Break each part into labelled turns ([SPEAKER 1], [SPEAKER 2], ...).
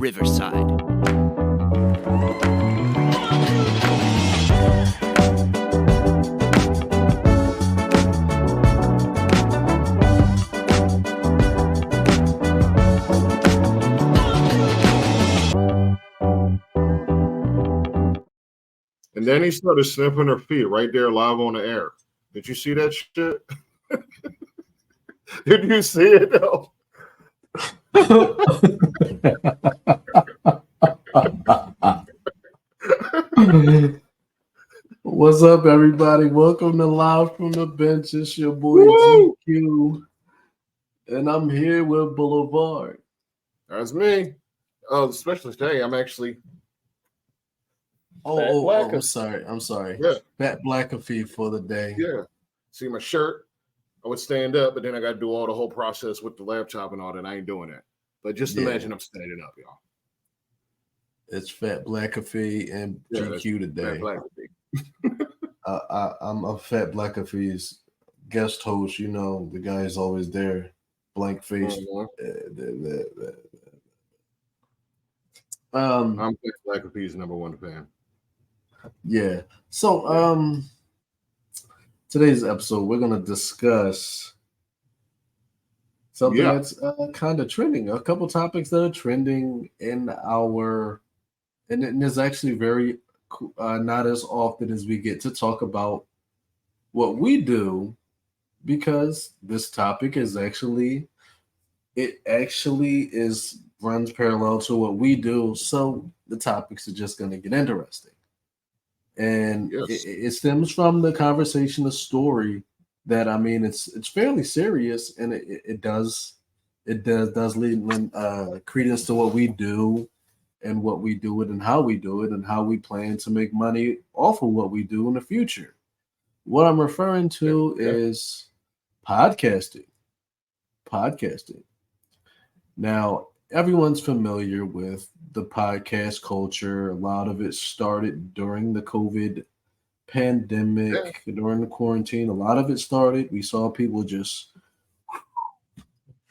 [SPEAKER 1] Riverside.
[SPEAKER 2] And then he started sniffing her feet right there live on the air. Did you see that shit? Did you see it though?
[SPEAKER 3] What's up, everybody? Welcome to Live from the Bench. It's your boy GQ, and I'm here with Boulevard.
[SPEAKER 2] That's me. Oh, especially today, I'm actually.
[SPEAKER 3] I'm sorry.
[SPEAKER 2] Yeah.
[SPEAKER 3] Fat McAfee for the day.
[SPEAKER 2] Yeah. See my shirt? I would stand up, but then I got to do all the whole process with the laptop and all that. I ain't doing that. But just imagine I'm standing up, y'all.
[SPEAKER 3] It's Fat McAfee and GQ today. I'm a Fat McAfee's guest host. You know, the guy is always there, blank face.
[SPEAKER 2] I'm Fat McAfee's #1 fan.
[SPEAKER 3] Yeah. So, today's episode, we're going to discuss something that's kind of trending. A couple topics that are trending in our, and it's actually very not as often as we get to talk about what we do, because this topic is runs parallel to what we do. So the topics are just going to get interesting. And it stems from the conversation, the story that, I mean, it's fairly serious, and it does lead credence to what we do and what we do it and how we do it and how we plan to make money off of what we do in the future. What I'm referring to is podcasting. Now, everyone's familiar with the podcast culture. A lot of it started during the COVID pandemic, during the quarantine. A lot of it started. We saw people just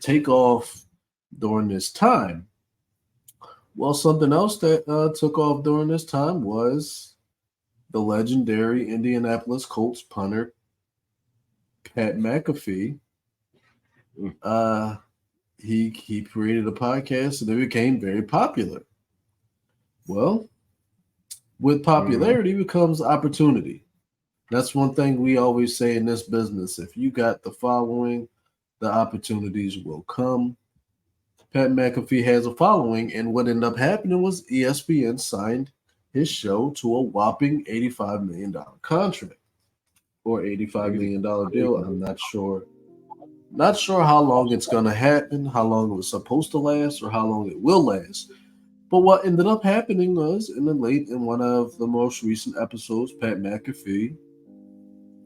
[SPEAKER 3] take off during this time. Well, something else that took off during this time was the legendary Indianapolis Colts punter, Pat McAfee. He created a podcast and it became very popular. Well, with popularity becomes opportunity. That's one thing we always say in this business. If you got the following, the opportunities will come. Pat McAfee has a following, and what ended up happening was ESPN signed his show to a whopping $85 million contract or $85 million deal. I'm not sure. Not sure how long it's going to happen, how long it was supposed to last, or how long it will last. But what ended up happening was, in one of the most recent episodes, Pat McAfee,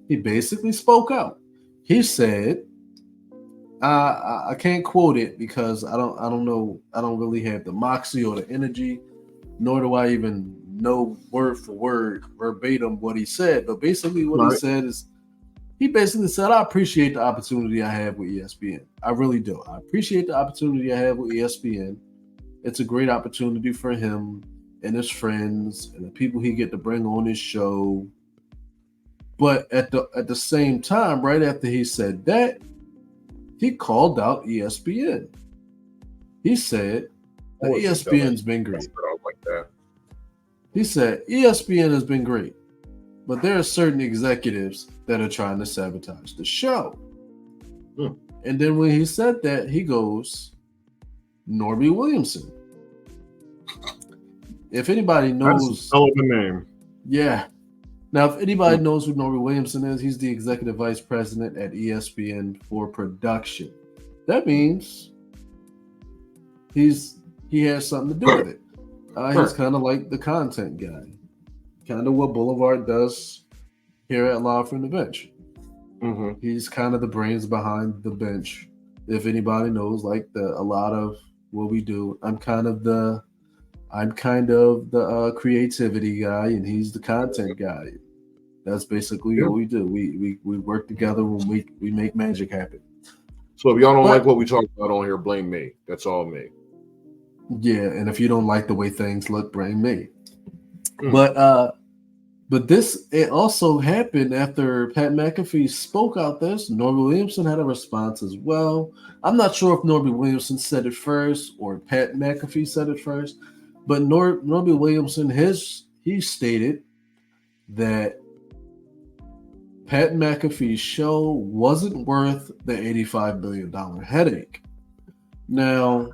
[SPEAKER 3] he basically spoke out. He said, I can't quote it because I don't know. I don't really have the moxie or the energy, nor do I even know word for word, verbatim what he said. But basically what he said is, he basically said, I appreciate the opportunity I have with ESPN. I really do. I appreciate the opportunity I have with ESPN. It's a great opportunity for him and his friends and the people he get to bring on his show. But at the same time, right after he said that, he called out ESPN. He said that ESPN's been great. He said ESPN has been great, but there are certain executives that are trying to sabotage the show. And then when he said that, he goes, Norby Williamson. If anybody knows,
[SPEAKER 2] that's a hell of a name.
[SPEAKER 3] Yeah. Now, if anybody knows who Norby Williamson is, he's the executive vice president at ESPN for production. That means he has something to do with it. He's kind of like the content guy, kind of what Boulevard does here at Live from the Bench. He's kind of the brains behind the bench. If anybody knows, like a lot of what we do, I'm kind of the creativity guy, and he's the content guy. That's basically what we do. We work together when we make magic happen.
[SPEAKER 2] So if y'all don't like what we talk about on here, blame me. That's all me.
[SPEAKER 3] Yeah, and if you don't like the way things look, blame me.
[SPEAKER 2] Mm.
[SPEAKER 3] But this it also happened after Pat McAfee spoke out this. Norby Williamson had a response as well. I'm not sure if Norby Williamson said it first or Pat McAfee said it first, but Norby Williamson he stated that Pat McAfee's show wasn't worth the $85 billion headache. Now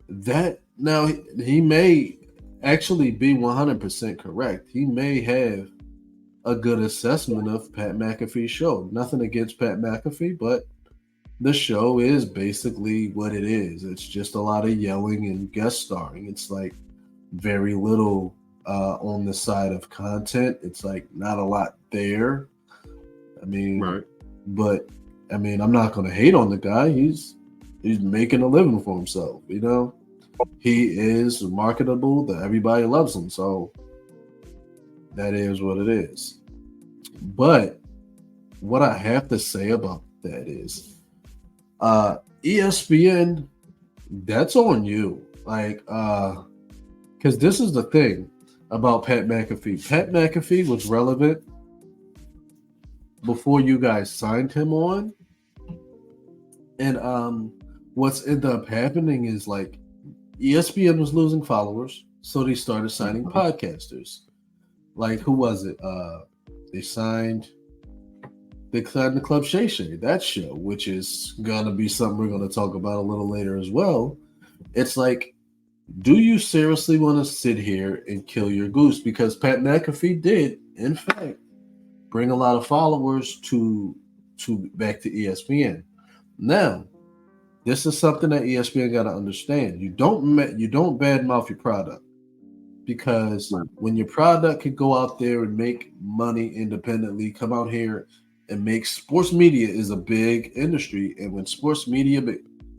[SPEAKER 3] he may actually be 100% correct. He may have a good assessment of Pat McAfee's show. Nothing against Pat McAfee, but the show is basically what it is. It's just a lot of yelling and guest starring. It's like very little on the side of content. It's like not a lot there. I mean,
[SPEAKER 2] Right.
[SPEAKER 3] but I mean, I'm not going to hate on the guy. He's making a living for himself. You know, he is marketable. That everybody loves him. So that is what it is. But what I have to say about that is, ESPN, that's on you. Like, because this is the thing about Pat McAfee. Pat McAfee was relevant before you guys signed him on. And what's ended up happening is like ESPN was losing followers, so they started signing podcasters. Like, who was it? They signed the Club Shay Shay, that show, which is gonna be something we're gonna talk about a little later as well. It's like, do you seriously want to sit here and kill your goose? Because Pat McAfee did, in fact, bring a lot of followers to back to ESPN. Now, this is something that ESPN got to understand. You don't badmouth your product, because when your product could go out there and make money independently, come out here and make sports media is a big industry, and when sports media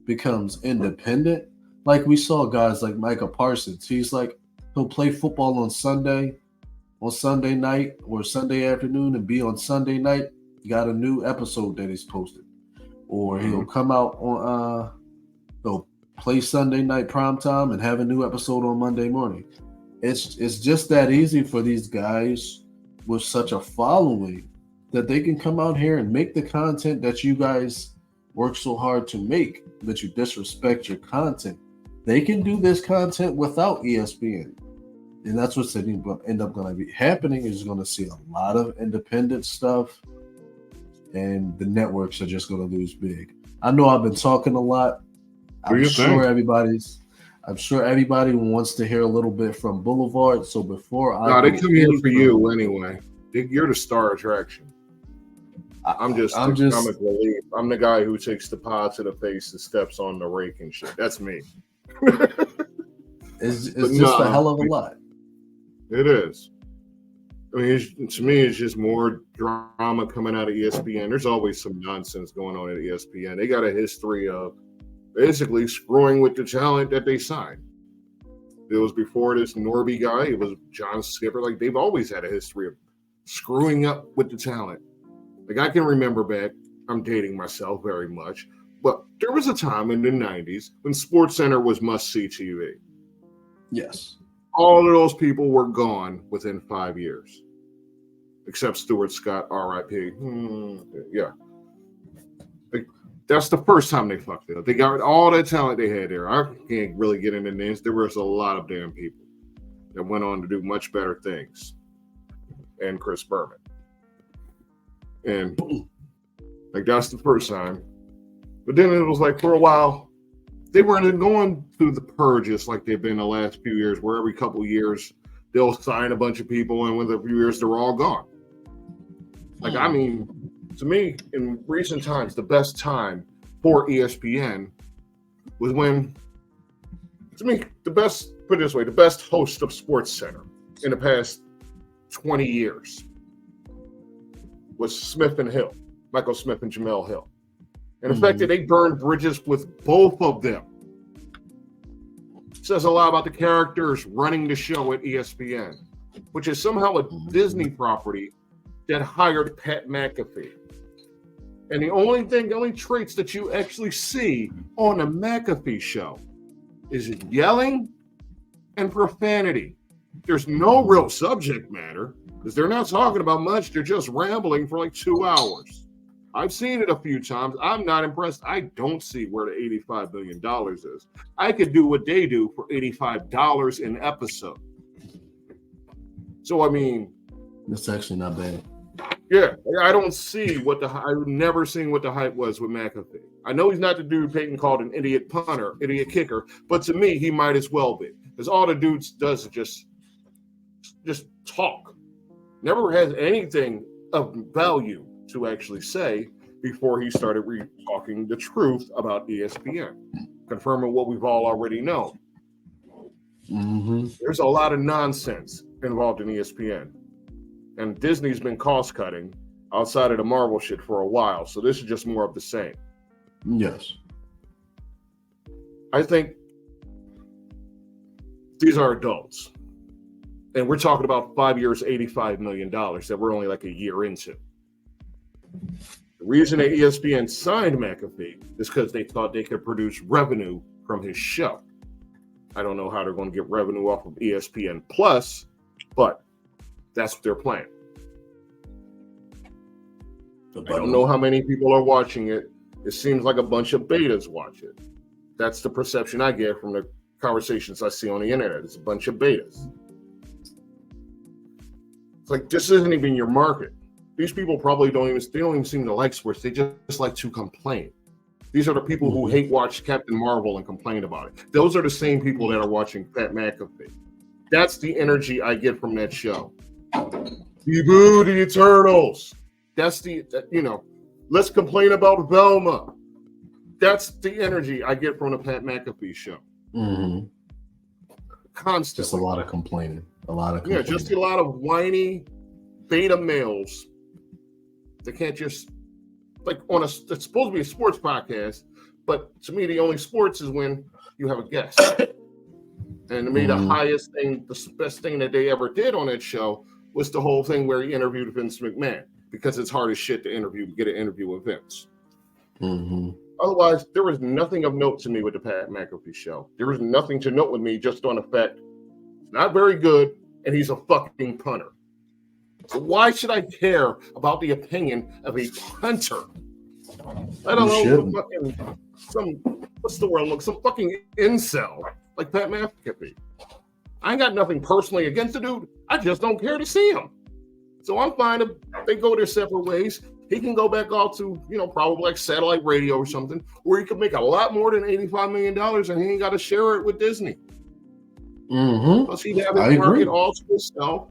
[SPEAKER 3] becomes independent, like we saw guys like Micah Parsons, he'll play football on Sunday night or Sunday afternoon, and be on Sunday night, got a new episode that he's posted. Or he'll come out on he'll play Sunday night primetime and have a new episode on Monday morning. It's just that easy for these guys with such a following that they can come out here and make the content that you guys work so hard to make, that you disrespect your content. They can do this content without ESPN. And that's what's end up going to be happening, is going to see a lot of independent stuff, and the networks are just going to lose big. I know I've been talking a lot. I'm sure everybody wants to hear a little bit from Boulevard. So before
[SPEAKER 2] they come here for you anyway. You're the star attraction. I'm just comic relief. I'm the guy who takes the pod to the face and steps on the rake and shit. That's me.
[SPEAKER 3] It's just a hell of a lot.
[SPEAKER 2] It is. I mean, to me, it's just more drama coming out of ESPN. There's always some nonsense going on at ESPN. They got a history of basically screwing with the talent that they signed. It was before this Norby guy. It was John Skipper. Like, they've always had a history of screwing up with the talent. Like, I can remember back, I'm dating myself very much, but there was a time in the 90s when SportsCenter was must-see TV.
[SPEAKER 3] Yes.
[SPEAKER 2] All of those people were gone within 5 years, except Stuart Scott, R.I.P. Yeah. Like, that's the first time they fucked it up. They got all that talent they had there. I can't really get into names. There was a lot of damn people that went on to do much better things. And Chris Berman. And like, that's the first time. But then it was like, for a while, they weren't going through the purges like they've been the last few years, where every couple of years they'll sign a bunch of people, and within a few years they're all gone. Like, I mean, to me, in recent times, the best time for ESPN was when, to me, the best host of SportsCenter in the past 20 years was Smith and Hill, Michael Smith and Jamel Hill. And the fact that they burned bridges with both of them says a lot about the characters running the show at ESPN, which is somehow a Disney property that hired Pat McAfee. And the only traits that you actually see on a McAfee show is yelling and profanity. There's no real subject matter because they're not talking about much. They're just rambling for like 2 hours. I've seen it a few times. I'm not impressed. I don't see where the $85 billion is. I could do what they do for $85 an episode. So, I mean,
[SPEAKER 3] that's actually not bad.
[SPEAKER 2] Yeah, I don't see I've never seen what the hype was with McAfee. I know he's not the dude Peyton called an idiot punter, idiot kicker, but to me, he might as well be. Because all the dude does is just talk. Never has anything of value to actually say before he started talking the truth about ESPN, confirming what we've all already known.
[SPEAKER 3] Mm-hmm.
[SPEAKER 2] There's a lot of nonsense involved in ESPN. And Disney's been cost cutting outside of the Marvel shit for a while. So this is just more of the same.
[SPEAKER 3] Yes.
[SPEAKER 2] I think these are adults. And we're talking about 5 years, $85 million that we're only like a year into. The reason that ESPN signed McAfee is because they thought they could produce revenue from his show. I don't know how they're going to get revenue off of ESPN Plus, but that's what they're playing. I don't know how many people are watching it. It seems like a bunch of betas watch it. That's the perception I get from the conversations I see on the internet. It's a bunch of betas. It's like, this isn't even your market. These people probably don't even seem to like sports. They just like to complain. These are the people who hate watch Captain Marvel and complain about it. Those are the same people that are watching Pat McAfee. That's the energy I get from that show. Boo the Eternals. That's let's complain about Velma. That's the energy I get from the Pat McAfee show.
[SPEAKER 3] Mm-hmm.
[SPEAKER 2] Constantly.
[SPEAKER 3] Just a lot of complaining.
[SPEAKER 2] Yeah, just a lot of whiny beta males that can't just, like, it's supposed to be a sports podcast, but to me, the only sports is when you have a guest. And to me, the highest thing, the best thing that they ever did on that show was the whole thing where he interviewed Vince McMahon, because it's hard as shit to get an interview with Vince.
[SPEAKER 3] Mm-hmm.
[SPEAKER 2] Otherwise, there was nothing of note to me with the Pat McAfee show. There was nothing to note with me just on the fact it's not very good and he's a fucking punter. So why should I care about the opinion of a punter? I don't know, some fucking incel like Pat McAfee. I ain't got nothing personally against the dude. I just don't care to see him. So I'm fine if they go their separate ways. He can go back off to, probably like satellite radio or something, where he could make a lot more than $85 million and he ain't got to share it with Disney.
[SPEAKER 3] Mm-hmm.
[SPEAKER 2] Plus he'd have his market all to himself.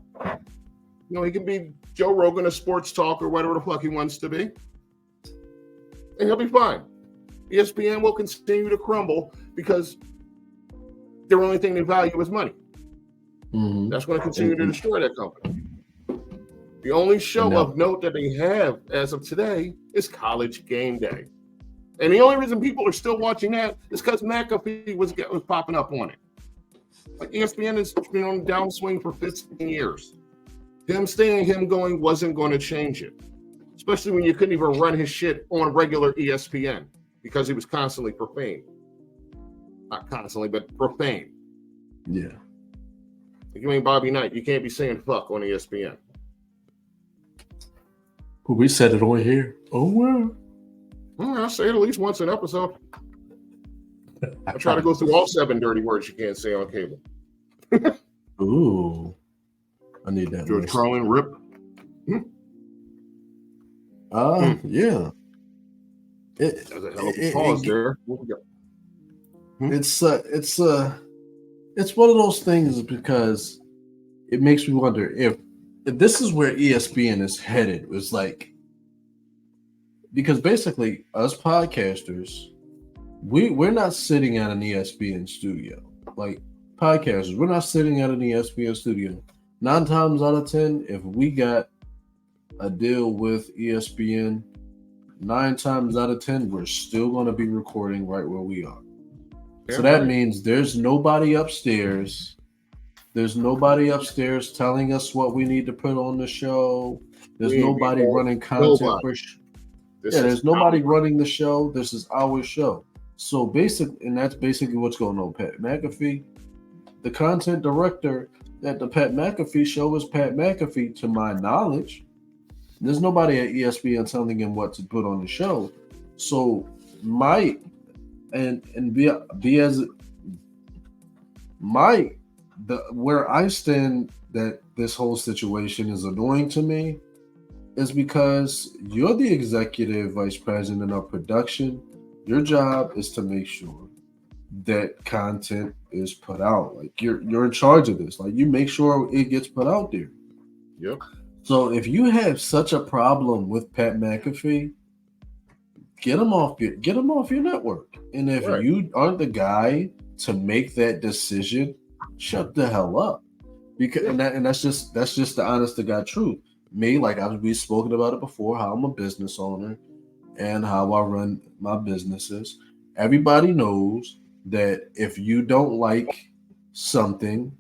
[SPEAKER 2] He can be Joe Rogan, a sports talk, or whatever the fuck he wants to be. And he'll be fine. ESPN will continue to crumble because their only thing they value is money.
[SPEAKER 3] Mm-hmm.
[SPEAKER 2] That's going to continue to destroy that company. The only show of note that they have as of today is College Game Day. And the only reason people are still watching that is because McAfee was popping up on it. Like, ESPN has been on the downswing for 15 years. Him going wasn't going to change it. Especially when you couldn't even run his shit on regular ESPN because he was constantly profane. Not constantly, but profane.
[SPEAKER 3] Yeah.
[SPEAKER 2] If you ain't Bobby Knight, you can't be saying fuck on ESPN.
[SPEAKER 3] We said it on here. Oh, well.
[SPEAKER 2] I say it at least once an episode. I try to go through all 7 dirty words you can't say on cable.
[SPEAKER 3] Ooh. I need that.
[SPEAKER 2] George Carlin, rip.
[SPEAKER 3] Yeah.
[SPEAKER 2] There's a hell of a pause there.
[SPEAKER 3] It's one of those things because it makes me wonder if this is where ESPN is headed. It's like, because basically us podcasters, we're not sitting at an ESPN studio. Like podcasters, we're not sitting at an ESPN studio. 9 times out of 10, if we got a deal with ESPN, 9 times out of 10, we're still going to be recording right where we are. Yeah, so that means there's nobody upstairs. There's nobody upstairs telling us what we need to put on the show. There's nobody running content for there's nobody running the show. This is our show. So that's basically what's going on. Pat McAfee, the content director at the Pat McAfee show is Pat McAfee, to my knowledge. There's nobody at ESPN telling him what to put on the show. So my where I stand that this whole situation is annoying to me is because you're the executive vice president of production. Your job is to make sure that content is put out. Like you're in charge of this. Like you make sure it gets put out there.
[SPEAKER 2] Yep.
[SPEAKER 3] So if you have such a problem with Pat McAfee, get him off your network. And if you aren't the guy to make that decision, shut the hell up. Because that's just the honest to God truth. Me, like we've spoken about it before, how I'm a business owner and how I run my businesses. Everybody knows that if you don't like something,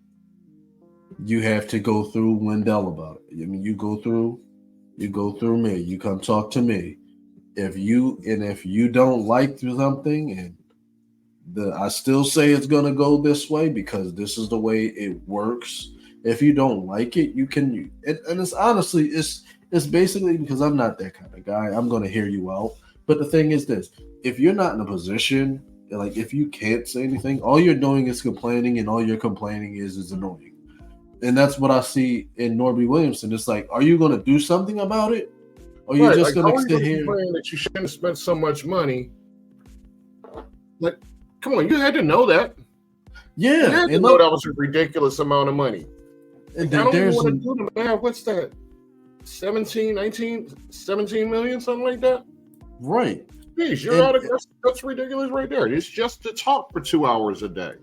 [SPEAKER 3] you have to go through Wendell about it. I mean, you go through me. You come talk to me. If you don't like something, and I still say it's gonna go this way because this is the way it works. If you don't like it, you can. And it's honestly, it's basically because I'm not that kind of guy. I'm gonna hear you out. But the thing is this: if you're not in a position, like if you can't say anything, all you're doing is complaining, and all you're complaining is annoying. And that's what I see in Norby Williamson. It's like, are you going to do something about it? Or you're just going to sit here?
[SPEAKER 2] That you shouldn't have spent so much money. Like, come on, you had to know that.
[SPEAKER 3] Yeah.
[SPEAKER 2] You had to know that was a ridiculous amount of money.
[SPEAKER 3] And
[SPEAKER 2] I don't even want to do the math. What's that? 17 million, something like that?
[SPEAKER 3] Right.
[SPEAKER 2] Jeez, you're out of that's ridiculous right there. It's just to talk for 2 hours a day.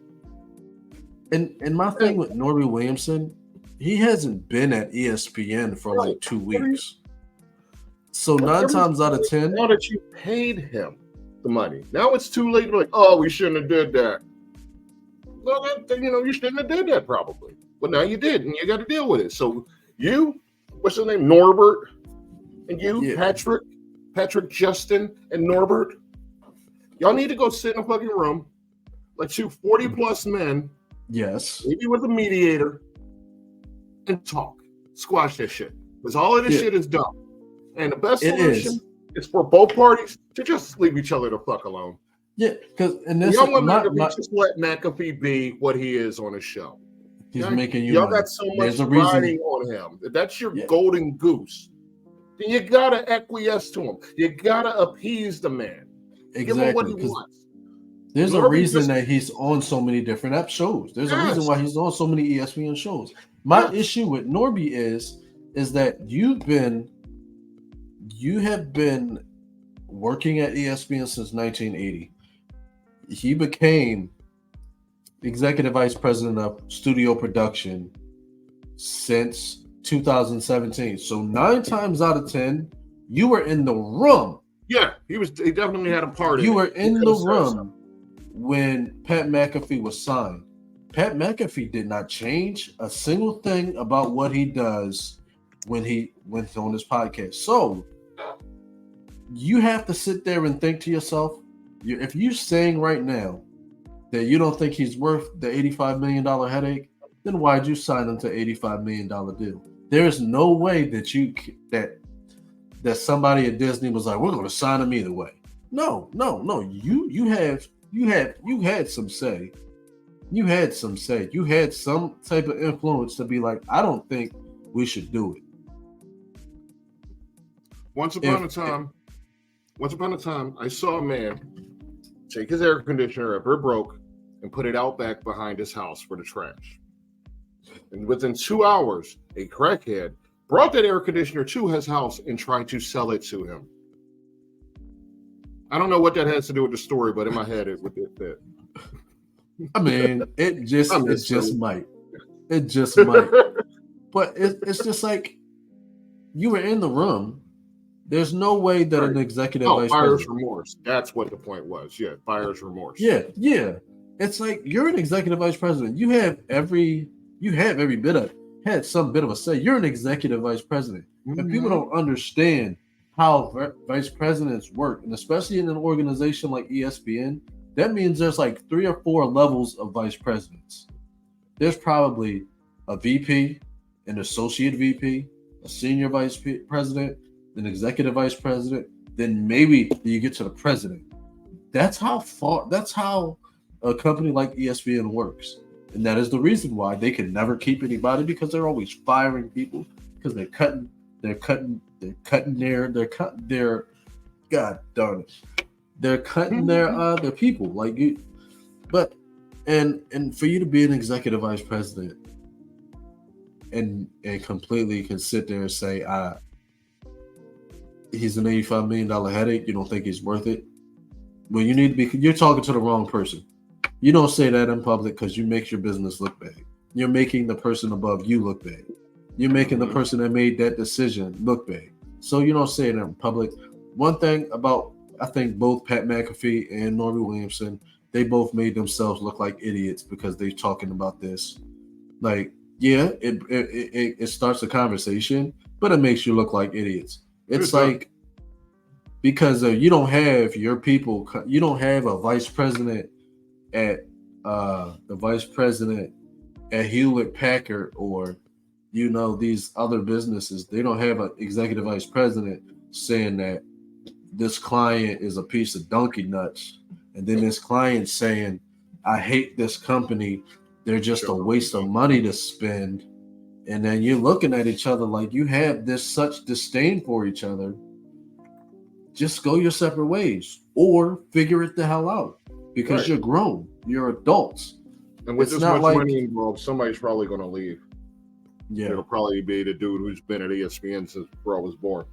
[SPEAKER 3] And my thing with Norby Williamson, he hasn't been at ESPN for like 2 weeks. So 9 times out of 10,
[SPEAKER 2] now that you paid him the money, now it's too late to be like, oh, we shouldn't have did that. Well, you shouldn't have did that probably. But now you did, and you got to deal with it. So you, what's his name, Norbert, and you, Patrick, Justin, and Norbert, y'all need to go sit in a fucking room, like 40 plus men.
[SPEAKER 3] Yes.
[SPEAKER 2] Maybe with a mediator and talk. Squash that shit. Because all of this shit is dumb. And the best solution is for both parties to just leave each other the fuck alone.
[SPEAKER 3] Yeah, because
[SPEAKER 2] y'all want McAfee, just let McAfee be what he is on his show.
[SPEAKER 3] He's making you.
[SPEAKER 2] Y'all got so much riding on him. If that's your golden goose, then you gotta acquiesce to him. You gotta appease the man.
[SPEAKER 3] Exactly.
[SPEAKER 2] Give him what he wants.
[SPEAKER 3] There's a reason that he's on so many different app shows. There's a reason why he's on so many ESPN shows. My issue with Norby is that you have been working at ESPN since 1980. He became executive vice president of studio production since 2017. So 9 times out of 10, you were in the room.
[SPEAKER 2] Yeah, he definitely had a part.
[SPEAKER 3] You were in the room when Pat McAfee was signed. Pat McAfee did not change a single thing about what he does when he went on his podcast. So you have to sit there and think to yourself, if you're saying right now that you don't think he's worth the $85 million headache, then why'd you sign him to $85 million deal? There is no way that somebody at Disney was like, we're going to sign him either way. No. You had some say. You had some say. You had some type of influence to be like, I don't think we should do it.
[SPEAKER 2] Once upon a time, I saw a man take his air conditioner, if it broke, and put it out back behind his house for the trash. And within 2 hours, a crackhead brought that air conditioner to his house and tried to sell it to him. I don't know what that has to do with the story, but in my head, it would fit.
[SPEAKER 3] I mean, it just might. It just might. But it's just like, you were in the room. There's no way that an executive vice
[SPEAKER 2] buyer's
[SPEAKER 3] president.
[SPEAKER 2] remorse. That's what the point was. Yeah, buyer's remorse.
[SPEAKER 3] Yeah. It's like, you're an executive vice president. You have had some bit of a say. You're an executive vice president. Mm-hmm. And people don't understand how vice presidents work, and especially in an organization like ESPN, that means there's like 3 or 4 levels of vice presidents. There's probably a VP, an associate VP, a senior vice president, an executive vice president, then maybe you get to the president. That's how a company like ESPN works. And that is the reason why they can never keep anybody, because they're always firing people, because they're cutting their God darn it. They're cutting their people. Like you but and for you to be an executive vice president and completely can sit there and say, he's an $85 million headache, you don't think he's worth it? Well, you need to be, you're talking to the wrong person. You don't say that in public because you make your business look bad. You're making the person above you look bad. You're making the person that made that decision look bad. So you don't say it in public. One thing about, I think both Pat McAfee and Norby Williamson, they both made themselves look like idiots because they're talking about this. Like, yeah, it starts a conversation, but it makes you look like idiots. It's like, because you don't have your people, you don't have a vice president at Hewlett Packard, or these other businesses. They don't have an executive vice president saying that this client is a piece of donkey nuts, and then this client saying, I hate this company, they're just a waste of money to spend. And then you're looking at each other like you have this such disdain for each other. Just go your separate ways, or figure it the hell out, because you're grown, you're adults.
[SPEAKER 2] And with this much money involved, somebody's probably going to leave. Yeah, it'll probably be the dude who's been at ESPN since before I was born.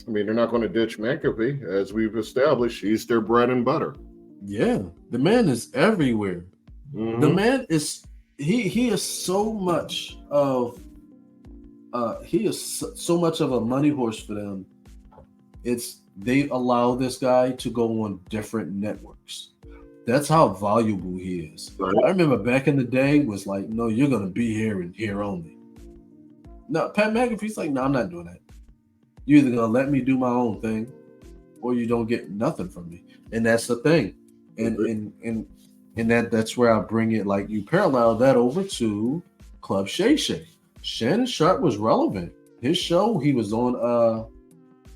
[SPEAKER 2] I mean, they're not going to ditch McAfee, as we've established. He's their bread and butter.
[SPEAKER 3] Yeah, the man is everywhere. The man is he is so much of so much of a money horse for them. They allow this guy to go on different networks. That's how valuable he is. Right. I remember back in the day was like, no, you're gonna be here and here only. No, Pat McAfee's like, no, I'm not doing that. You're either gonna let me do my own thing, or you don't get nothing from me. And that's the thing. And that's where I bring it, like you parallel that over to Club Shay Shay. Shannon Sharp was relevant. His show, he was on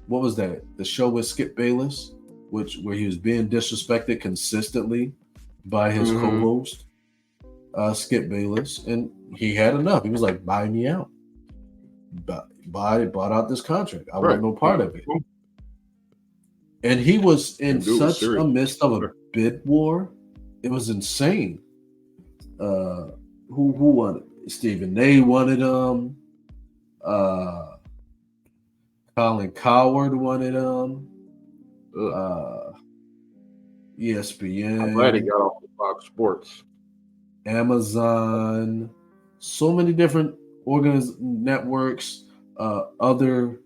[SPEAKER 3] what was that? The show with Skip Bayless, where he was being disrespected consistently by his co-host, Skip Bayless, and he had enough. He was like, buy me out. Bought out this contract. I want no part of it. And he was in such a midst of a bid war. It was insane. Who won it? Stephen A wanted him. Colin Coward wanted him. ESPN.
[SPEAKER 2] I'm glad he got off of Fox Sports.
[SPEAKER 3] Amazon. So many different networks. Other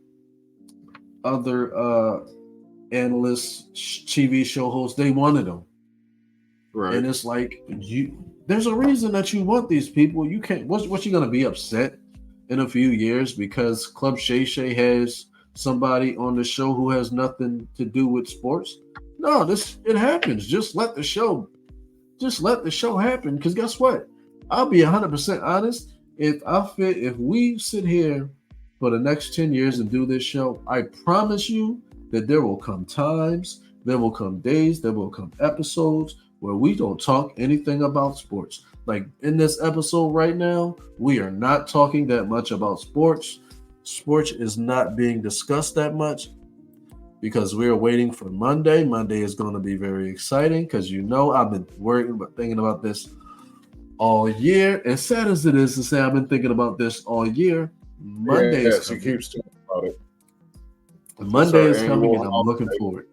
[SPEAKER 3] analysts, TV show hosts, they wanted them. Right. And it's like, there's a reason that you want these people. You can't, what you gonna be upset in a few years because Club Shay Shay has somebody on the show who has nothing to do with sports? No, it happens. Just let the show happen. Because guess what? I'll be 100% honest. If we sit here for the next 10 years and do this show, I promise you that there will come times, there will come days, there will come episodes where we don't talk anything about sports. Like in this episode right now, we are not talking that much about sports. Sports is not being discussed that much because we're waiting for Monday. Monday is going to be very exciting because I've been thinking about this all year. As sad as it is to say I've been thinking about this all year, Monday is coming.
[SPEAKER 2] He keeps talking about it.
[SPEAKER 3] Monday is coming and I'm looking forward.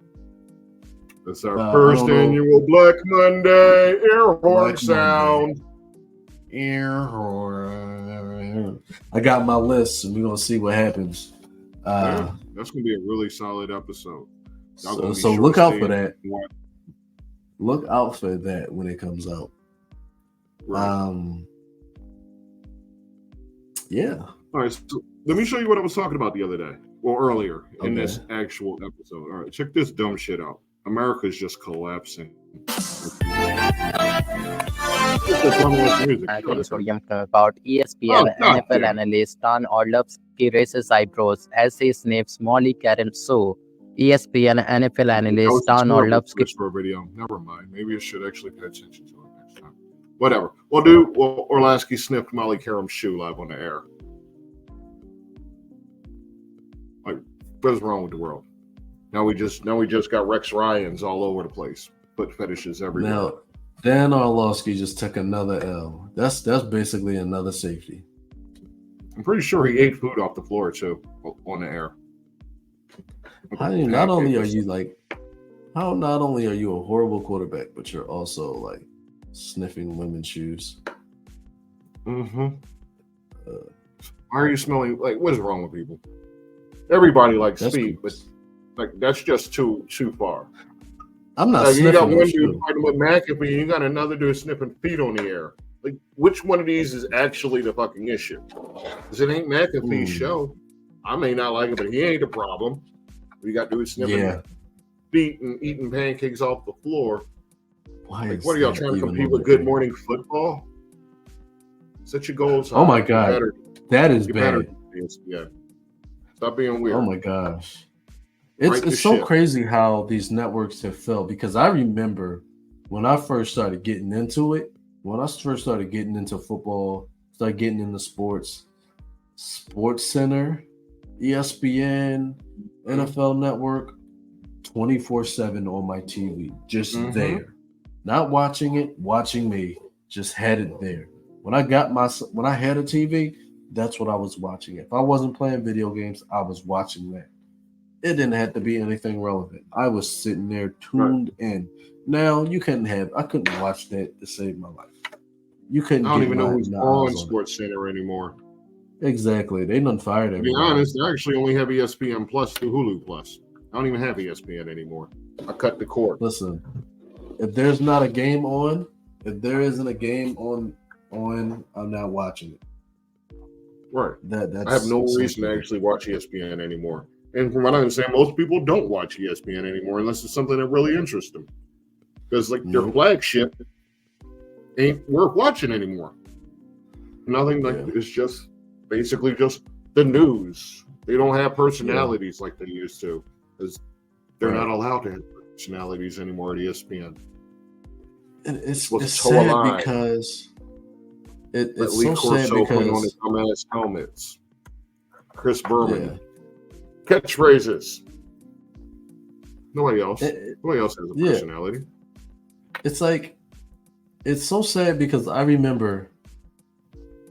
[SPEAKER 2] It's our first annual Black Monday air horn sound.
[SPEAKER 3] Air horn. I got my list, and we're gonna see what happens.
[SPEAKER 2] That's gonna be a really solid episode.
[SPEAKER 3] So look out for that. Look out for that when it comes out. Right. Yeah.
[SPEAKER 2] All right. So let me show you what I was talking about the other day. Well, earlier in
[SPEAKER 3] Okay.
[SPEAKER 2] this actual episode. All right, check this dumb shit out. America's just collapsing.
[SPEAKER 1] Consortium about
[SPEAKER 2] Oh,
[SPEAKER 1] ESPN
[SPEAKER 2] God
[SPEAKER 1] NFL
[SPEAKER 2] damn.
[SPEAKER 1] analyst Dan Orlovsky raises eyebrows as he sniffs Molly Karen show. ESPN NFL
[SPEAKER 2] That
[SPEAKER 1] analyst
[SPEAKER 2] was a
[SPEAKER 1] Dan
[SPEAKER 2] terrible
[SPEAKER 1] Orlovsky
[SPEAKER 2] choice for a video. Never mind. Maybe I should actually pay attention to it next time. Whatever. Well, Orlovsky sniffed Molly Karam's shoe live on the air. Like, what is wrong with the world? Now we just got Rex Ryans all over the place. Foot fetishes everywhere.
[SPEAKER 3] Now, Dan Orlovsky just took another L. That's basically another safety.
[SPEAKER 2] I'm pretty sure he ate food off the floor too on the air.
[SPEAKER 3] Not only are you a horrible quarterback, but you're also like sniffing women's shoes.
[SPEAKER 2] Mm-hmm. Why are you smelling like? What is wrong with people? Everybody likes feet, but like that's just too far.
[SPEAKER 3] I'm not
[SPEAKER 2] like,
[SPEAKER 3] sniffing.
[SPEAKER 2] You got one
[SPEAKER 3] shoe.
[SPEAKER 2] dude fighting with McAfee, and you got another dude sniffing feet on the air. Like, which one of these is actually the fucking issue? Because it ain't McAfee's show. I may not like it, but he ain't the problem. We got dudes sniffing feet and eating pancakes off the floor.
[SPEAKER 3] Why
[SPEAKER 2] what are y'all trying to compete with Good Morning Football? Set your goals high.
[SPEAKER 3] Oh my god, that is bad.
[SPEAKER 2] Yeah, stop being weird.
[SPEAKER 3] Oh my gosh, it's so crazy how these networks have felt. Because I remember when I first started getting into it, when I first started getting into football, started getting into sports, Sports Center, ESPN, NFL Network, 24/7 on my TV, just there, not watching it, watching me, just had it there. When I had a TV, that's what I was watching. If I wasn't playing video games, I was watching that. It didn't have to be anything relevant. I was sitting there tuned in. Now I couldn't watch that to save my life. You couldn't.
[SPEAKER 2] I don't even know who's on Sports Center anymore.
[SPEAKER 3] Exactly, they done fired everybody.
[SPEAKER 2] To be honest, I actually only have ESPN Plus through Hulu Plus. I don't even have ESPN anymore. I cut the cord.
[SPEAKER 3] Listen, if there's not a game on, if there isn't a game on, I'm not watching it.
[SPEAKER 2] Right.
[SPEAKER 3] That's
[SPEAKER 2] I have no reason to actually watch ESPN anymore. And from what I understand, most people don't watch ESPN anymore unless it's something that really interests them. Because their flagship ain't worth watching anymore. Nothing it's just basically just the news. They don't have personalities like they used to. Because they're not allowed to have personalities anymore at ESPN.
[SPEAKER 3] And it's sad because it's so sad because
[SPEAKER 2] on his dumbass helmets. Chris Berman. Catchphrases. Nobody else has a personality.
[SPEAKER 3] It's like, it's so sad because I remember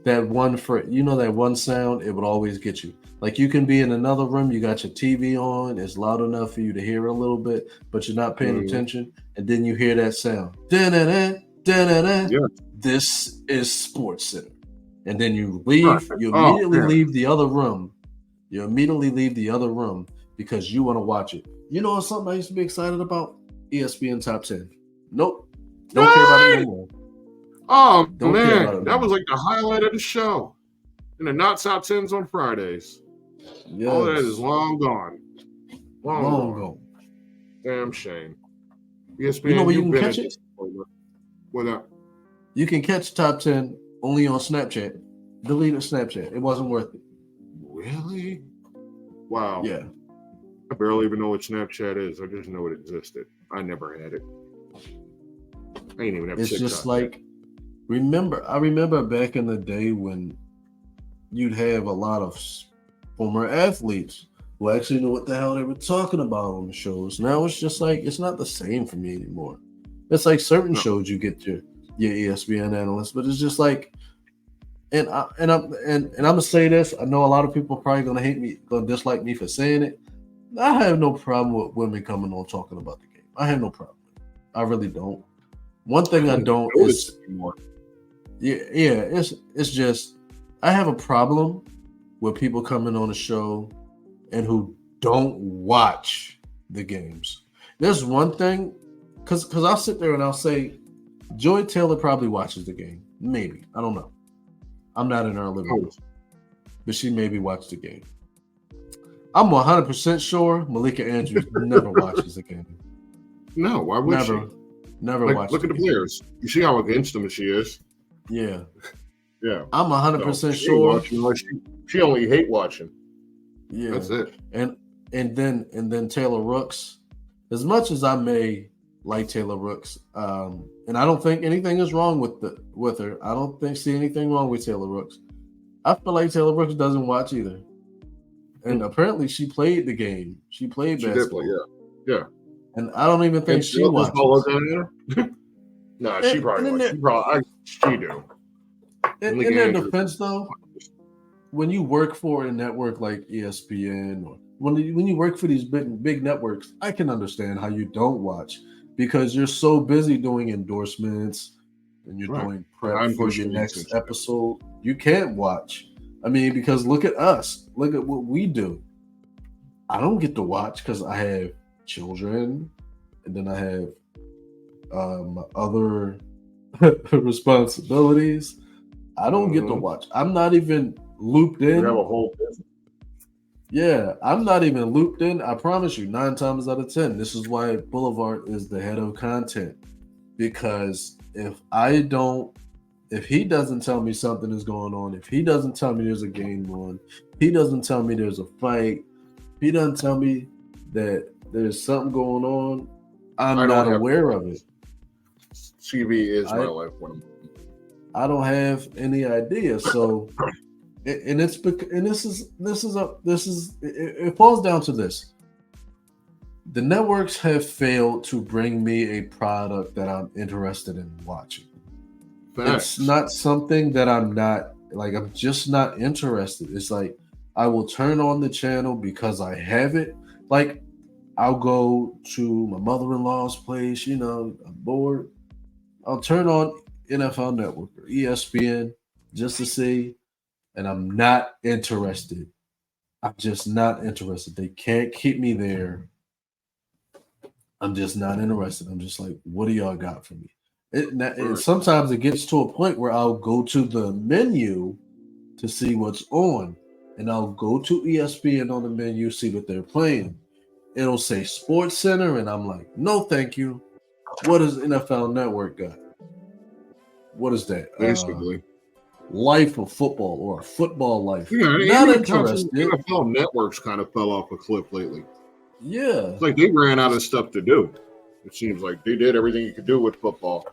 [SPEAKER 3] that one that one sound, it would always get you. Like, you can be in another room, you got your TV on, it's loud enough for you to hear a little bit, but you're not paying attention, and then you hear that sound. Da-da-da, da-da-da. Yeah. This is Sports Center. And then you leave, you immediately leave the other room. You immediately leave the other room because you want to watch it. You know something I used to be excited about? ESPN Top 10. Nope. Don't care about it no more.
[SPEAKER 2] Oh, man. That was like the highlight of the show. And the not Top 10s on Fridays. Yes. All that is long gone. Long gone. Damn shame. ESPN,
[SPEAKER 3] you know where you can catch it?
[SPEAKER 2] What up?
[SPEAKER 3] You can catch Top 10 only on Snapchat. Deleted Snapchat. It wasn't worth it.
[SPEAKER 2] Really? Wow.
[SPEAKER 3] Yeah.
[SPEAKER 2] I barely even know what Snapchat is. I just know it existed. I never had it. I ain't even have
[SPEAKER 3] It's
[SPEAKER 2] TikTok.
[SPEAKER 3] Just like, I remember back in the day when you'd have a lot of former athletes who actually knew what the hell they were talking about on the shows. Now it's just like, it's not the same for me anymore. It's like certain shows you get your ESPN analysts, but it's just like, and I'm gonna say this. I know a lot of people are probably gonna hate me, gonna dislike me for saying it. I have no problem with women coming on talking about the game. I have no problem. I really don't. One thing I don't is it's just I have a problem with people coming on the show and who don't watch the games. There's one thing, because I'll sit there and I'll say, Joy Taylor probably watches the game. Maybe. I don't know. I'm not in her living room. But she maybe watched the game. I'm 100% sure Malika Andrews never watches a game.
[SPEAKER 2] No, why would she?
[SPEAKER 3] Never
[SPEAKER 2] Like,
[SPEAKER 3] watches.
[SPEAKER 2] look at the players. You see how against them she is.
[SPEAKER 3] Yeah,
[SPEAKER 2] Yeah.
[SPEAKER 3] I'm 100%
[SPEAKER 2] She
[SPEAKER 3] sure.
[SPEAKER 2] watching, she only hate watching.
[SPEAKER 3] Yeah,
[SPEAKER 2] That's it.
[SPEAKER 3] and then Taylor Rooks. As much as I may like Taylor Rooks, and I don't think anything is wrong with her. I don't see anything wrong with Taylor Rooks. I feel like Taylor Rooks doesn't watch either. And apparently she played the game. She played basketball.
[SPEAKER 2] Did play, yeah.
[SPEAKER 3] And I don't even think she watches.
[SPEAKER 2] No, she probably watches. She do.
[SPEAKER 3] In their defense, though, when you work for a network like ESPN or when you work for these big networks, I can understand how you don't watch because you're so busy doing endorsements and you're doing prep for your next episode. You can't watch. I mean, because look at us. Look at what we do. I don't get to watch because I have children and then I have my other responsibilities. I don't get to watch. I'm not even looped in.
[SPEAKER 2] You have a whole business.
[SPEAKER 3] Yeah, I'm not even looped in. I promise you, 9 times out of 10. This is why Boulevard is the head of content. Because if he doesn't tell me something is going on, if he doesn't tell me there's a game on, he doesn't tell me there's a fight, he doesn't tell me that there's something going on, I'm not aware of it.
[SPEAKER 2] TV is my life.
[SPEAKER 3] I don't have any idea. So, and this is it falls down to this. The networks have failed to bring me a product that I'm interested in watching. Facts. It's not something that I'm just not interested. It's like I will turn on the channel because I have it. Like I'll go to my mother-in-law's place, I'm bored. I'll turn on NFL Network or ESPN just to see, and I'm not interested. I'm just not interested. They can't keep me there. I'm just not interested. I'm just like, what do y'all got for me? And sometimes it gets to a point where I'll go to the menu to see what's on, and I'll go to ESPN on the menu, see what they're playing. It'll say Sports Center, and I'm like, no, thank you. What does NFL Network got? What is that?
[SPEAKER 2] Basically,
[SPEAKER 3] Life of Football or Football Life.
[SPEAKER 2] Yeah,
[SPEAKER 3] not interested.
[SPEAKER 2] NFL Networks kind of fell off a cliff lately.
[SPEAKER 3] Yeah,
[SPEAKER 2] it's like they ran out of stuff to do. It seems like they did everything you could do with football.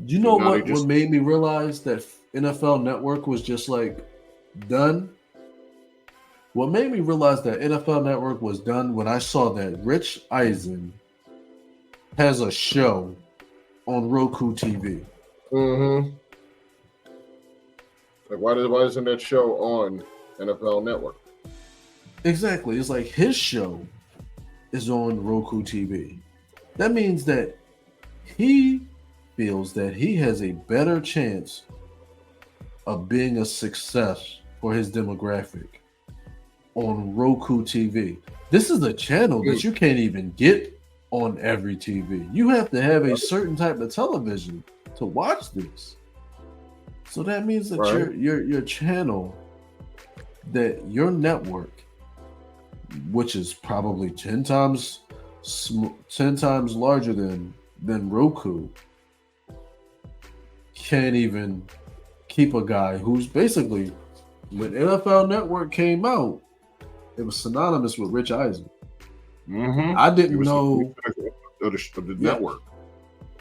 [SPEAKER 3] You know what made me realize that NFL Network was just like done? What made me realize that NFL Network was done when I saw that Rich Eisen has a show on Roku TV.
[SPEAKER 2] Mm-hmm. Like, why isn't that show on NFL Network?
[SPEAKER 3] Exactly. It's like his show is on Roku TV. That means that he feels that he has a better chance of being a success for his demographic on Roku TV. This is a channel that you can't even get on every TV. You have to have a certain type of television to watch this. So that means that your channel, that your network, which is probably 10 times larger than Roku, can't even keep a guy who's basically, when NFL Network came out, it was synonymous with Rich Eisen.
[SPEAKER 2] Mm-hmm.
[SPEAKER 3] I didn't know
[SPEAKER 2] the network.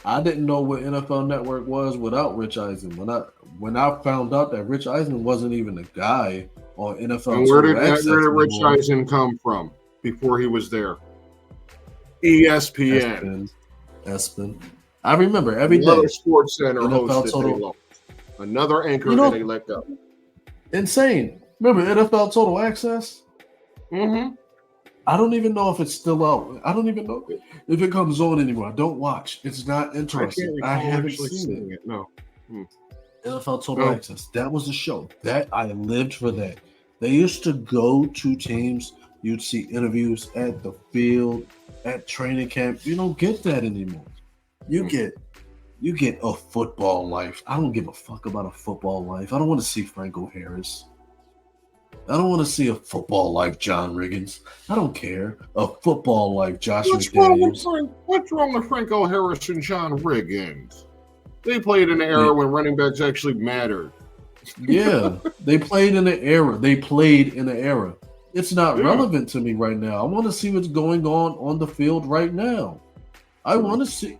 [SPEAKER 3] I didn't know what NFL Network was without Rich Eisen. When I found out that Rich Eisen wasn't even a guy on NFL,
[SPEAKER 2] and where did Rich Eisen come from before he was there? ESPN.
[SPEAKER 3] ESPN. I remember every day.
[SPEAKER 2] Another Sports Center host that they lost. Another anchor that they let go.
[SPEAKER 3] Insane. Remember NFL Total Access?
[SPEAKER 2] Mm-hmm.
[SPEAKER 3] I don't even know if it's still out. I don't even know if it comes on anymore. I don't watch. It's not interesting. I haven't seen it.
[SPEAKER 2] No.
[SPEAKER 3] NFL Total Access. That was the show. That I lived for that. They used to go to teams. You'd see interviews at the field, at training camp. You don't get that anymore. You get a football life. I don't give a fuck about a football life. I don't want to see Franco Harris. I don't want to see a football like John Riggins. I don't care. A football like Josh McDaniels.
[SPEAKER 2] What's wrong with Franco Harris and John Riggins? They played in an era when running backs actually mattered.
[SPEAKER 3] Yeah, they played in an era. It's not relevant to me right now. I want to see what's going on the field right now. I want to see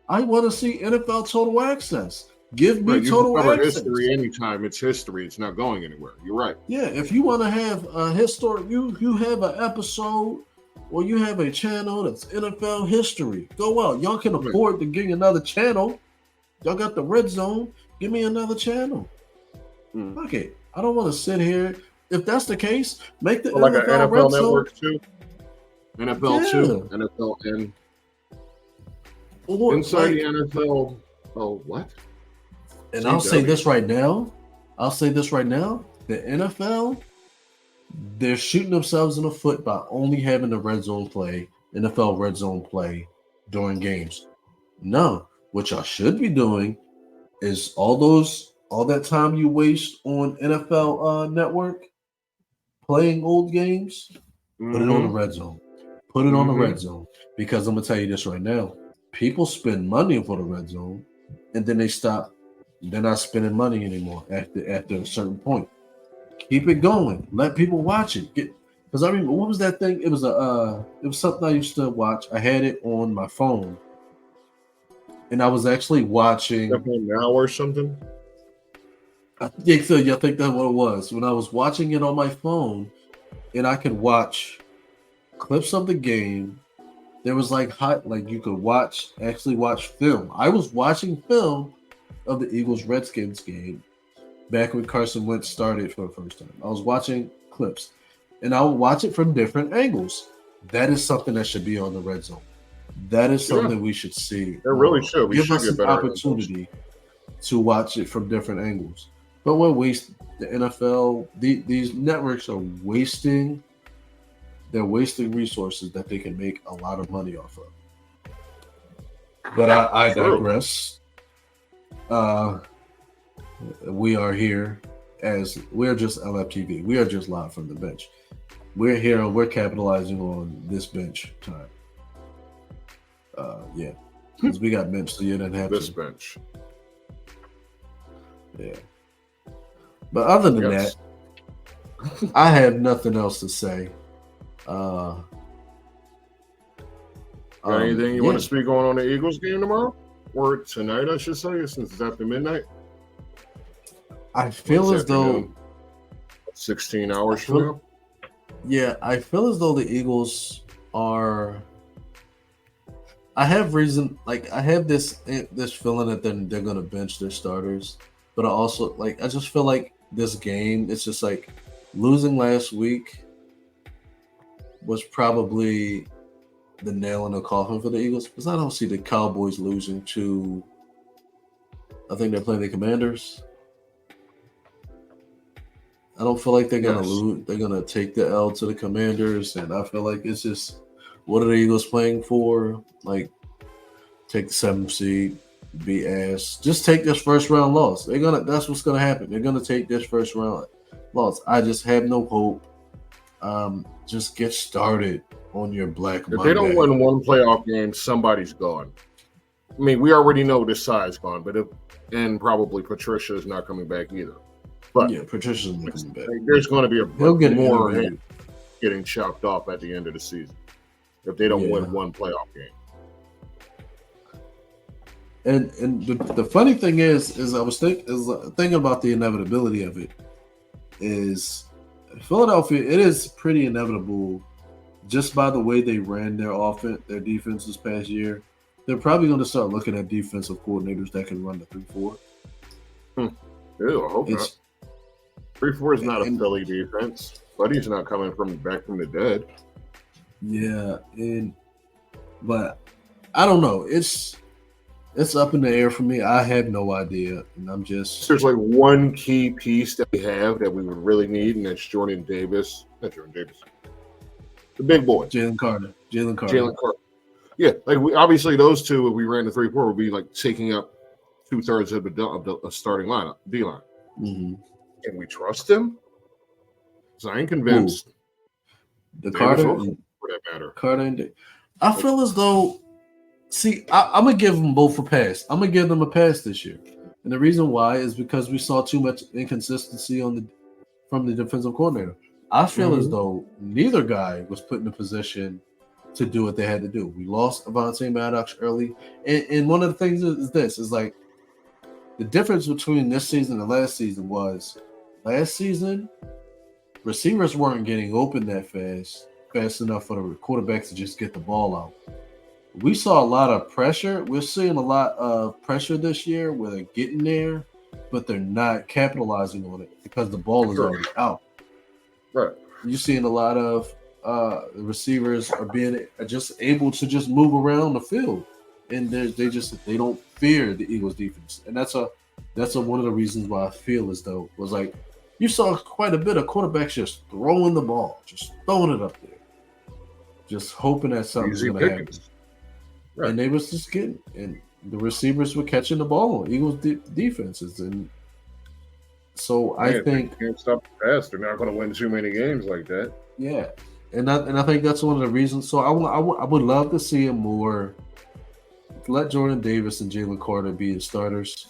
[SPEAKER 3] NFL total access. Give me total access.
[SPEAKER 2] History anytime it's history. It's not going anywhere. You're right.
[SPEAKER 3] Yeah, if you want to have a historic, you have an episode or you have a channel that's NFL history. Go out. Y'all can afford to give me another channel. Y'all got the red zone. Give me another channel. Okay, I don't want to sit here. If that's the case, make the
[SPEAKER 2] like
[SPEAKER 3] NFL,
[SPEAKER 2] an
[SPEAKER 3] red
[SPEAKER 2] NFL
[SPEAKER 3] zone.
[SPEAKER 2] Network 2, NFL 2, NFL N. Inside the NFL. Oh, what?
[SPEAKER 3] And I'll say this right now. The NFL, they're shooting themselves in the foot by only having the red zone play, NFL red zone play during games. No, what y'all should be doing is all that time you waste on NFL Network playing old games, put it on the red zone. Put it on the red zone. Because I'm gonna tell you this right now. People spend money for the red zone and then they stop. They're not spending money anymore after a certain point. Keep it going. Let people watch it. Because I remember, what was that thing? It was something I used to watch. I had it on my phone, and I was actually watching
[SPEAKER 2] now or something.
[SPEAKER 3] I think so. Yeah, I think that's what it was. When I was watching it on my phone, and I could watch clips of the game. There was like you could actually watch film. I was watching film of the Eagles-Redskins game back when Carson Wentz started for the first time. I was watching clips, and I would watch it from different angles. That is something that should be on the red zone. That is something we should see.
[SPEAKER 2] It really should.
[SPEAKER 3] Give us an opportunity to watch it from different angles. But the NFL, these networks are wasting. They're wasting resources that they can make a lot of money off of. But I digress. We are here as we're just LFTV. We are just live from the bench. We're here and we're capitalizing on this bench time. Because we got bench, so you didn't have
[SPEAKER 2] this bench.
[SPEAKER 3] Yeah. But other than that, I have nothing else to say.
[SPEAKER 2] Anything you want to speak on the Eagles game tomorrow? Or tonight, I should say, since it's after midnight?
[SPEAKER 3] I feel as though
[SPEAKER 2] 16 hours from now.
[SPEAKER 3] Yeah, I feel as though the Eagles are. I have reason, I have this feeling that they're gonna bench their starters, but I also I just feel like this game, it's just like losing last week was probably the nail in the coffin for the Eagles, because I don't see the Cowboys losing to. I think they're playing the Commanders. I don't feel like they're gonna lose. They're gonna take the L to the Commanders, and I feel like it's just, what are the Eagles playing for? Take the 7th seed, be ass. Just take this first round loss. That's what's gonna happen. They're gonna take this first round loss. I just have no hope. Just get started on your Black Monday.
[SPEAKER 2] If they don't win one playoff game, somebody's gone. I mean, we already know this side's gone, and probably Patricia is not coming back either. But
[SPEAKER 3] yeah, Patricia's not coming back.
[SPEAKER 2] There's going to be more head getting chopped off at the end of the season if they don't win one playoff game.
[SPEAKER 3] And the funny thing is I was thinking about the inevitability of it. Is Philadelphia? It is pretty inevitable, just by the way they ran their defense this past year. They're probably going to start looking at defensive coordinators that can run the 3-4.
[SPEAKER 2] Ew, I hope not. 3-4 is not a Philly defense. Buddy's not coming back from the dead.
[SPEAKER 3] Yeah, but I don't know. It's up in the air for me. I have no idea, and I'm just.
[SPEAKER 2] There's one key piece that we have that we would really need, and that's Jordan Davis. Not Jordan Davis. The big boy.
[SPEAKER 3] Jalen Carter.
[SPEAKER 2] Yeah, obviously those two, if we ran the 3-4, would be taking up 2/3 of the starting lineup, D line.
[SPEAKER 3] Mm-hmm.
[SPEAKER 2] Can we trust him? So I ain't convinced.
[SPEAKER 3] The
[SPEAKER 2] Davis
[SPEAKER 3] Carter,
[SPEAKER 2] or for that matter.
[SPEAKER 3] Carter, and I feel as though. See, I'm gonna give them both a pass. I'm gonna give them a pass this year, and the reason why is because we saw too much inconsistency from the defensive coordinator. I feel as though neither guy was put in a position to do what they had to do. We lost Avante Maddox early, and one of the things is this is like the difference between this season and last season was last season receivers weren't getting open that fast enough for the quarterbacks to just get the ball out. We saw a lot of pressure. We're seeing a lot of pressure this year where they're getting there, but they're not capitalizing on it because the ball is already out.
[SPEAKER 2] Right.
[SPEAKER 3] You're seeing a lot of receivers are just able to just move around the field, and they don't fear the Eagles defense, and that's one of the reasons why I feel as though it was like you saw quite a bit of quarterbacks just throwing the ball, just throwing it up there, just hoping that something's going to happen. Right. And they was just getting, and the receivers were catching the ball on Eagles defenses, and so I think
[SPEAKER 2] if they can't stop the pass, they're not going to win too many games like that.
[SPEAKER 3] Yeah, and I think that's one of the reasons. So I would love to see him more. Let Jordan Davis and Jalen Carter be his starters.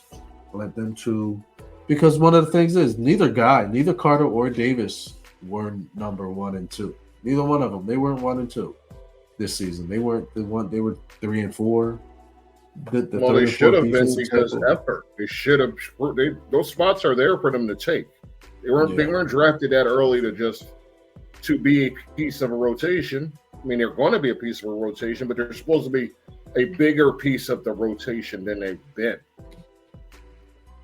[SPEAKER 3] Let them two, because one of the things is neither Carter or Davis were number 1 and 2. Neither one of them. They weren't 1 and 2 this season. They weren't the one. They were 3 and 4.
[SPEAKER 2] Well, they should have been because of effort. They should have. Those spots are there for them to take. They weren't drafted that early to be a piece of a rotation. I mean, they're going to be a piece of a rotation, but they're supposed to be a bigger piece of the rotation than they've been.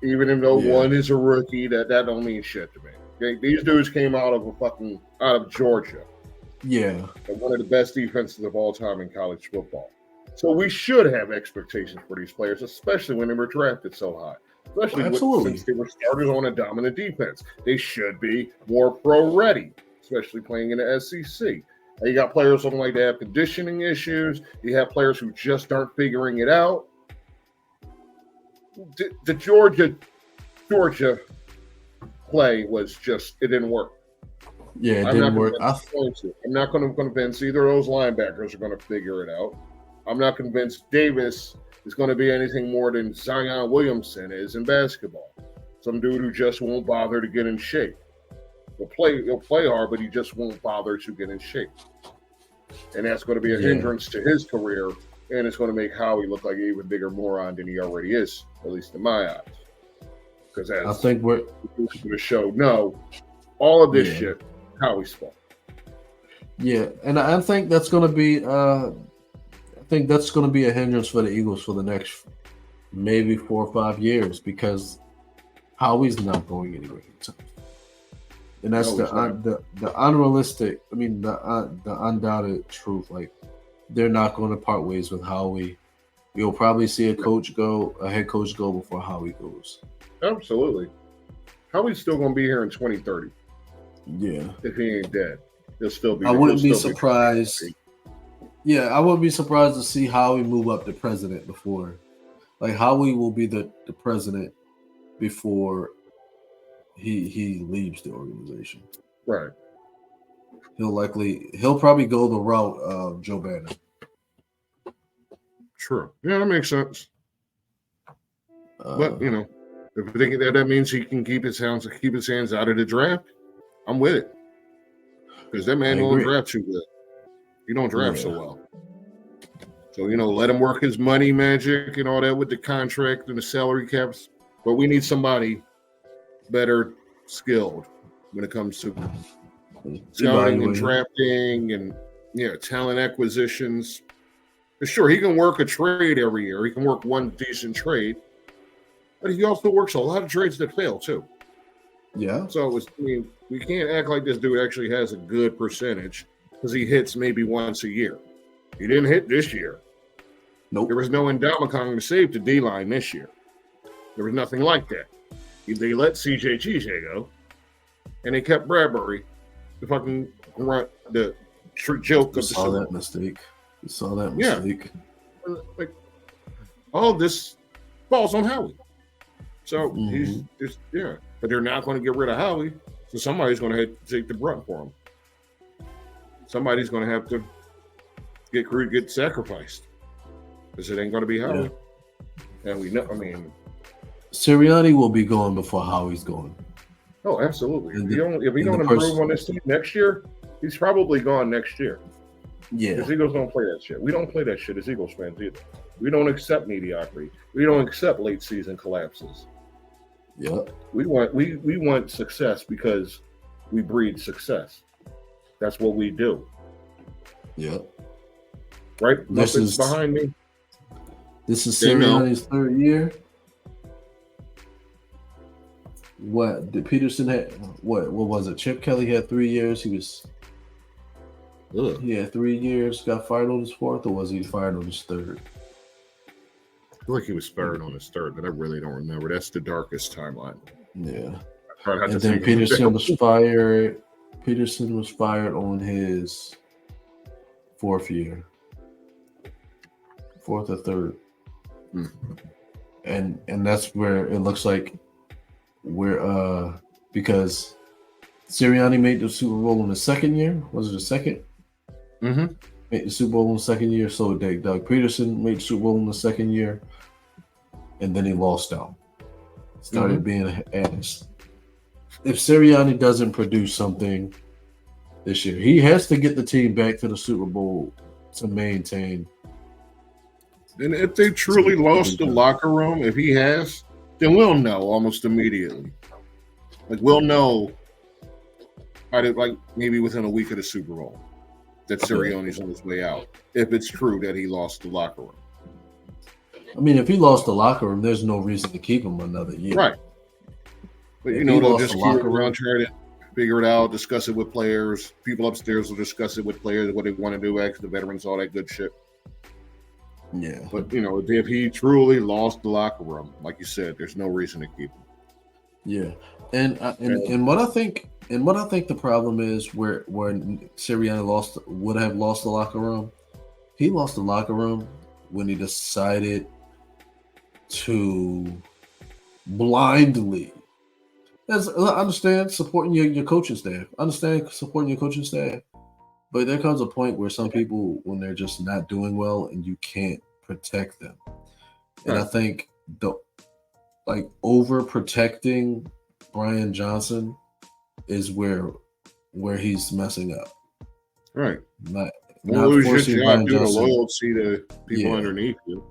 [SPEAKER 2] Even though one is a rookie, that don't mean shit to me. Okay? These dudes came out of Georgia.
[SPEAKER 3] Yeah.
[SPEAKER 2] One of the best defenses of all time in college football. So we should have expectations for these players, especially when they were drafted so high. Especially since they were starters on a dominant defense. They should be more pro-ready, especially playing in the SEC. You got players looking like they have conditioning issues. You have players who just aren't figuring it out. The Georgia play was just, it didn't work.
[SPEAKER 3] Yeah, it didn't work.
[SPEAKER 2] I'm not going to convince either of those linebackers are going to figure it out. I'm not convinced Davis is going to be anything more than Zion Williamson is in basketball. Some dude who just won't bother to get in shape. He'll play hard, but he just won't bother to get in shape. And that's going to be a hindrance to his career, and it's going to make Howie look like an even bigger moron than he already is, at least in my eyes. Because I think we're going to show, all of this shit, Howie's fault.
[SPEAKER 3] Yeah, and I think that's going to be a hindrance for the Eagles for the next maybe 4 or 5 years because Howie's not going anywhere. And that's the unrealistic. I mean, the undoubted truth. Like they're not going to part ways with Howie. You'll probably see a head coach go before Howie goes.
[SPEAKER 2] Absolutely. Howie's still going to be here in 2030.
[SPEAKER 3] Yeah.
[SPEAKER 2] If he ain't dead, he'll still be.
[SPEAKER 3] I wouldn't be surprised. Yeah, I wouldn't be surprised to see Howie move up to president before. Like Howie will be the president before he leaves the organization.
[SPEAKER 2] Right.
[SPEAKER 3] He'll probably go the route of Joe Banner.
[SPEAKER 2] True. Yeah, that makes sense. But if they, that means he can keep his hands out of the draft, I'm with it. Because that man don't draft too good. He don't draft so well. So, let him work his money magic and all that with the contract and the salary caps. But we need somebody better skilled when it comes to scouting and drafting and talent acquisitions. Sure, he can work a trade every year. He can work one decent trade, but he also works a lot of trades that fail too.
[SPEAKER 3] Yeah.
[SPEAKER 2] So we can't act like this dude actually has a good percentage because he hits maybe once a year. He didn't hit this year.
[SPEAKER 3] Nope.
[SPEAKER 2] There was no Ndamukong to save the D-line this year. There was nothing like that. They let CJ go, and they kept Bradbury, the fucking grunt, the joke of the
[SPEAKER 3] saw that mistake. You saw that mistake.
[SPEAKER 2] Yeah. Like, all this falls on Howie. So he's just, but they're not going to get rid of Howie. So somebody's going to have to take the brunt for him. Somebody's going to have to get sacrificed because it ain't going to be Howie. Yeah. And we know. I mean,
[SPEAKER 3] Sirianni will be gone before Howie's gone.
[SPEAKER 2] Oh, absolutely. If he don't improve on this team next year, he's probably gone next year.
[SPEAKER 3] Yeah.
[SPEAKER 2] Because Eagles don't play that shit. We don't play that shit as Eagles fans either. We don't accept mediocrity. We don't accept late season collapses.
[SPEAKER 3] Yep.
[SPEAKER 2] We want success because we breed success. That's what we do.
[SPEAKER 3] Yep.
[SPEAKER 2] Right? This is behind me.
[SPEAKER 3] This is Sirianni's third year. What did Peterson had? What was it? Chip Kelly had 3 years. He had 3 years. Got fired on his fourth, or was he fired on his third?
[SPEAKER 2] I feel like he was fired on his third, but I really don't remember. That's the darkest timeline.
[SPEAKER 3] Yeah. And then Peterson was fired. Peterson was fired on his fourth year, fourth or third, and that's where it looks like we're because Sirianni made the Super Bowl in the second year. Was it the second?
[SPEAKER 2] Mm-hmm.
[SPEAKER 3] Made the Super Bowl in the second year. So Doug Peterson made the Super Bowl in the second year, and then he lost out. Started being an ass. If Sirianni doesn't produce something this year, he has to get the team back to the Super Bowl to maintain.
[SPEAKER 2] And if they truly lost the locker room, if he has, then we'll know almost immediately. Like we'll know, like maybe within a week of the Super Bowl, that Sirianni's on his way out. If it's true that he lost the locker room.
[SPEAKER 3] I mean, if he lost the locker room, there's no reason to keep him another year.
[SPEAKER 2] Right. But, they'll just keep it around, try to figure it out, discuss it with players. People upstairs will discuss it with players, what they want to do, ask the veterans, all that good shit.
[SPEAKER 3] Yeah.
[SPEAKER 2] But, if he truly lost the locker room, like you said, there's no reason to keep him.
[SPEAKER 3] Yeah. And what I think the problem is where Sirianni would have lost the locker room, he lost the locker room when he decided to blindly. I understand supporting your coaching staff. But there comes a point where some people, when they're just not doing well and you can't protect them. And I think overprotecting Brian Johnson is where he's messing up.
[SPEAKER 2] Right.
[SPEAKER 3] Not
[SPEAKER 2] lose your job due to
[SPEAKER 3] Johnson.
[SPEAKER 2] Loyalty to people underneath you.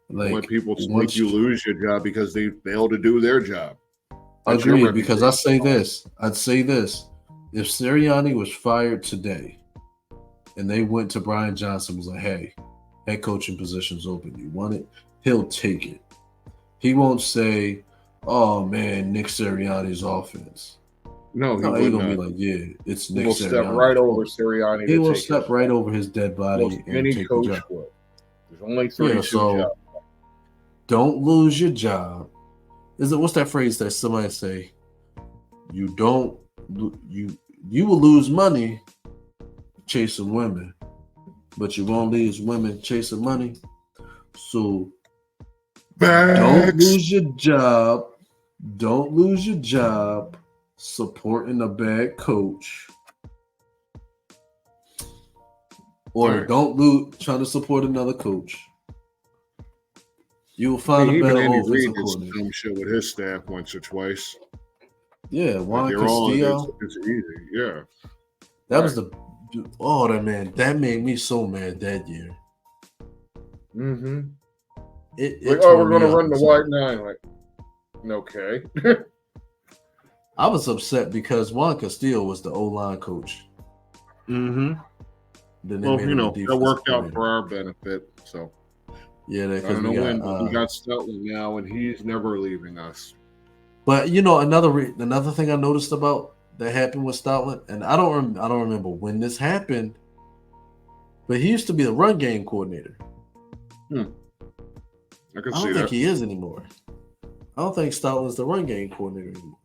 [SPEAKER 2] When people make you lose your job because they fail to do their job.
[SPEAKER 3] Agreed, because I'd say this. If Sirianni was fired today and they went to Brian Johnson and was like, hey, head coaching position's open. You want it? He'll take it. He won't say, oh, man, Nick Sirianni's offense.
[SPEAKER 2] No,
[SPEAKER 3] he's going to be like, yeah, it's Nick Sirianni.
[SPEAKER 2] He will step right over Sirianni.
[SPEAKER 3] He will step right over his dead body and
[SPEAKER 2] any
[SPEAKER 3] take
[SPEAKER 2] coach
[SPEAKER 3] the job.
[SPEAKER 2] will. There's only 32 jobs.
[SPEAKER 3] Don't lose your job. What's that phrase that somebody say? You will lose money chasing women, but you won't lose women chasing money. So don't lose your job. Don't lose your job supporting a bad coach. Or don't lose trying to support another coach. You will find a better offensive coordinator.
[SPEAKER 2] Some shit with his staff once or twice.
[SPEAKER 3] Yeah, Juan Castillo.
[SPEAKER 2] It's easy. Yeah,
[SPEAKER 3] that was that made me so mad that year.
[SPEAKER 2] Mm-hmm.
[SPEAKER 3] We're
[SPEAKER 2] gonna run the white nine. Like, okay.
[SPEAKER 3] I was upset because Juan Castillo was the O-line coach.
[SPEAKER 2] Mm-hmm. That worked out for our benefit. So.
[SPEAKER 3] Yeah,
[SPEAKER 2] I don't know when, but we got Steltman now, and he's never leaving us.
[SPEAKER 3] But another thing I noticed about that happened with Stoutland, and I don't remember when this happened, but he used to be the run game coordinator.
[SPEAKER 2] I
[SPEAKER 3] don't think he is anymore. I don't think Stoutland's the run game coordinator anymore.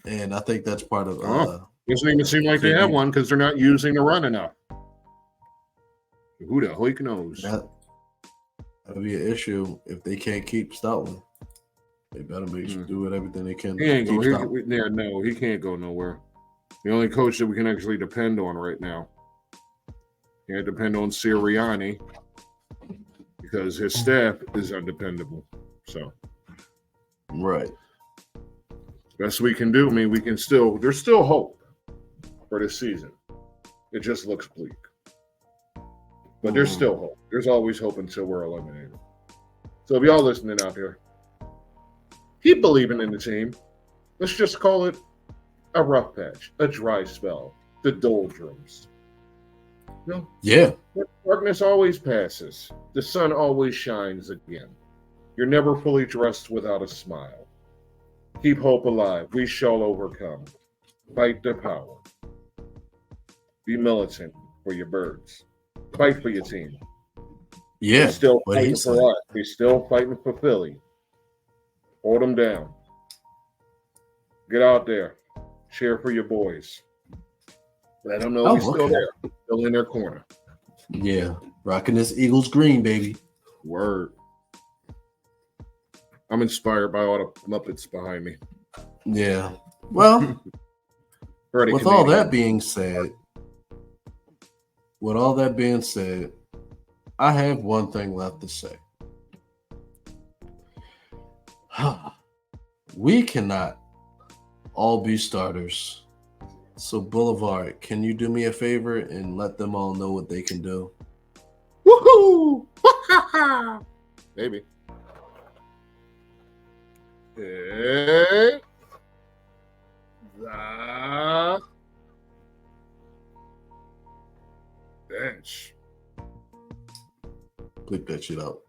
[SPEAKER 3] And I think that's part of.
[SPEAKER 2] Doesn't even seem like they have one because they're not using the run enough. Who the hoik knows?
[SPEAKER 3] That would be an issue if they can't keep Stoutland. They better make sure do everything they can.
[SPEAKER 2] He ain't
[SPEAKER 3] to keep
[SPEAKER 2] go.
[SPEAKER 3] stopping.
[SPEAKER 2] No, he can't go nowhere. The only coach that we can actually depend on right now. Can't depend on Sirianni because his staff is undependable. So,
[SPEAKER 3] Right.
[SPEAKER 2] best we can do. I mean, there's still hope for this season. It just looks bleak. But there's still hope. There's always hope until we're eliminated. So if y'all listening out there, keep believing in the team. Let's just call it a rough patch, a dry spell, the doldrums.
[SPEAKER 3] Yeah.
[SPEAKER 2] Darkness always passes. The sun always shines again. You're never fully dressed without a smile. Keep hope alive. We shall overcome. Fight the power. Be militant for your birds. Fight for your team.
[SPEAKER 3] Yeah.
[SPEAKER 2] They're still
[SPEAKER 3] what he
[SPEAKER 2] fighting
[SPEAKER 3] said.
[SPEAKER 2] for us. They're still fighting for Philly. Hold them down. Get out there. Cheer for your boys. Let them know we're still there. Still in their corner.
[SPEAKER 3] Yeah. Rocking this Eagles green, baby.
[SPEAKER 2] Word. I'm inspired by all the Muppets behind me.
[SPEAKER 3] Yeah. Well,
[SPEAKER 2] Already
[SPEAKER 3] with all
[SPEAKER 2] Canadian.
[SPEAKER 3] that being said, I have one thing left to say. We cannot all be starters. So, Boulevard, can you do me a favor and let them all know what they can do?
[SPEAKER 2] Woohoo! Maybe. Hey. The bench.
[SPEAKER 3] Bleep that shit out.